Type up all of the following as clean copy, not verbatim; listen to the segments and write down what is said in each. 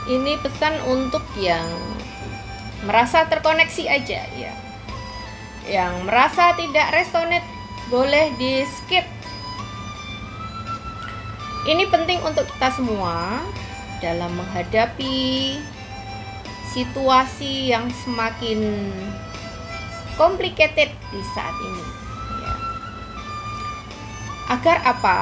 Ini pesan untuk yang merasa terkoneksi aja ya. Yang merasa tidak resonate boleh di skip. Ini penting untuk kita semua dalam menghadapi situasi yang semakin complicated di saat ini ya. Agar apa?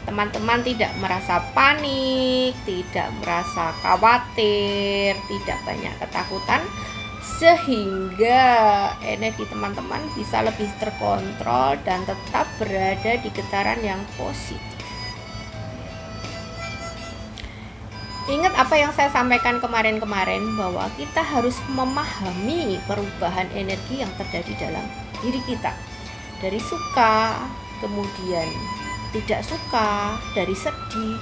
Teman-teman tidak merasa panik, tidak merasa khawatir, tidak banyak ketakutan, sehingga energi teman-teman bisa lebih terkontrol dan tetap berada di getaran yang positif. Ingat apa yang saya sampaikan kemarin-kemarin, bahwa kita harus memahami perubahan energi yang terjadi dalam diri kita, dari suka, kemudian tidak suka, dari sedih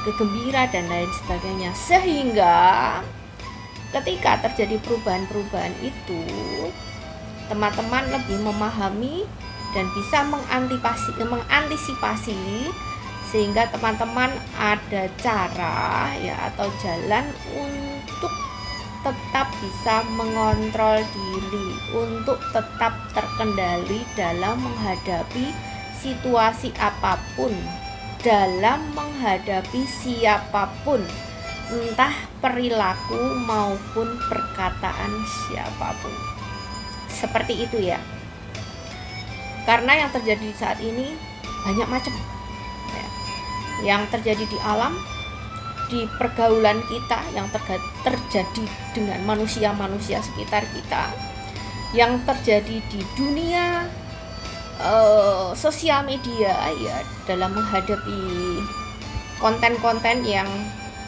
ke gembira dan lain sebagainya, sehingga ketika terjadi perubahan-perubahan itu teman-teman lebih memahami dan bisa mengantisipasi, sehingga teman-teman ada cara ya atau jalan untuk tetap bisa mengontrol diri, untuk tetap terkendali dalam menghadapi situasi apapun, dalam menghadapi siapapun, entah perilaku maupun perkataan siapapun. Seperti itu ya. Karena yang terjadi saat ini banyak macam ya. Yang terjadi di alam, di pergaulan kita, yang terjadi dengan manusia-manusia sekitar kita, yang terjadi di dunia sosial media ya, dalam menghadapi konten-konten yang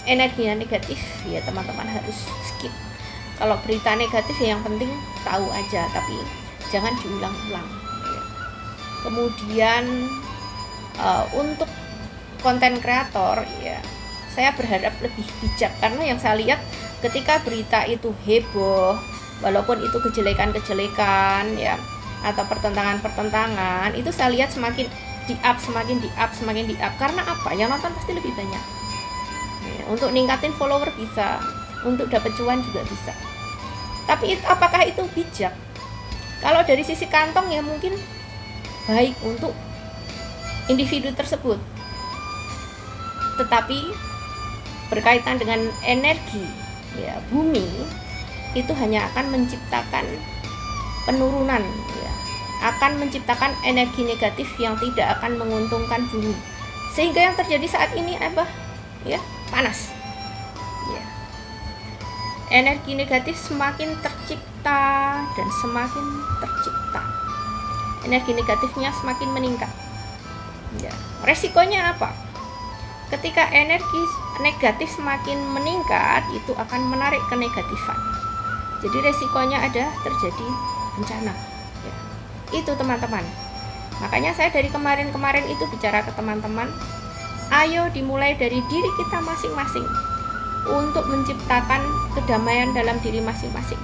energinya negatif ya, teman-teman harus skip. Kalau berita negatif ya yang penting tahu aja, tapi jangan diulang-ulang ya. Kemudian untuk konten kreator ya, saya berharap lebih bijak, karena yang saya lihat ketika berita itu heboh, walaupun itu kejelekan-kejelekan ya atau pertentangan-pertentangan, itu saya lihat semakin semakin di up. Karena apa? Yang nonton pasti lebih banyak ya, untuk ningkatin follower bisa, untuk dapat cuan juga bisa. Tapi apakah itu bijak? Kalau dari sisi kantong ya mungkin baik untuk individu tersebut, tetapi berkaitan dengan energi ya bumi, itu hanya akan menciptakan penurunan ya, akan menciptakan energi negatif yang tidak akan menguntungkan bumi, sehingga yang terjadi saat ini apa ya, panas ya. Energi negatif semakin tercipta dan semakin tercipta, energi negatifnya semakin meningkat ya. Resikonya apa? Ketika energi negatif semakin meningkat, itu akan menarik kenegatifan. Jadi resikonya ada terjadi bencana ya. Itu teman-teman. Makanya saya dari kemarin itu bicara ke teman-teman, ayo dimulai dari diri kita masing-masing untuk menciptakan kedamaian dalam diri masing-masing.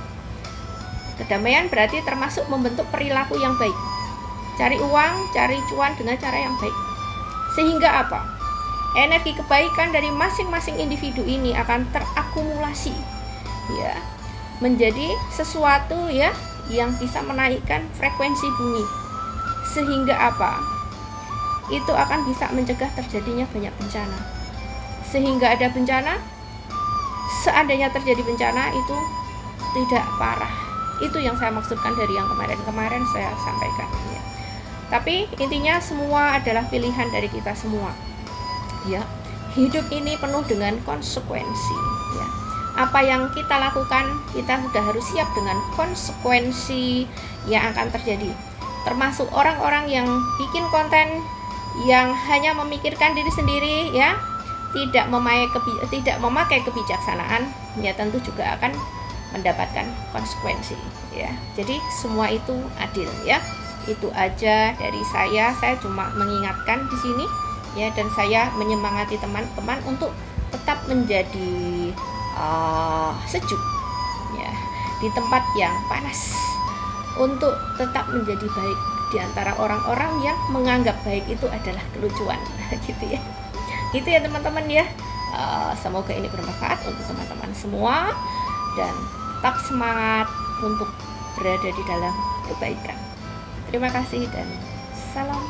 Kedamaian berarti termasuk membentuk perilaku yang baik, cari uang, cari cuan dengan cara yang baik, sehingga apa? Energi kebaikan dari masing-masing individu ini akan terakumulasi ya, menjadi sesuatu ya yang bisa menaikkan frekuensi bumi, sehingga apa? Itu akan bisa mencegah terjadinya banyak bencana, sehingga ada bencana, seandainya terjadi bencana itu tidak parah. Itu yang saya maksudkan dari yang kemarin saya sampaikan ya. Tapi intinya semua adalah pilihan dari kita semua ya. Hidup ini penuh dengan konsekuensi ya. Apa yang kita lakukan, kita sudah harus siap dengan konsekuensi yang akan terjadi. Termasuk orang-orang yang bikin konten yang hanya memikirkan diri sendiri ya, tidak memakai kebijaksanaan ya, tentu juga akan mendapatkan konsekuensi ya. Jadi semua itu adil ya. Itu aja dari saya cuma mengingatkan di sini ya, dan saya menyemangati teman-teman untuk tetap menjadi sejuk ya di tempat yang panas, untuk tetap menjadi baik di antara orang-orang yang menganggap baik itu adalah kelucuan gitu ya. Itu ya teman-teman ya. Semoga ini bermanfaat untuk teman-teman semua dan tetap semangat untuk berada di dalam kebaikan. Terima kasih dan salam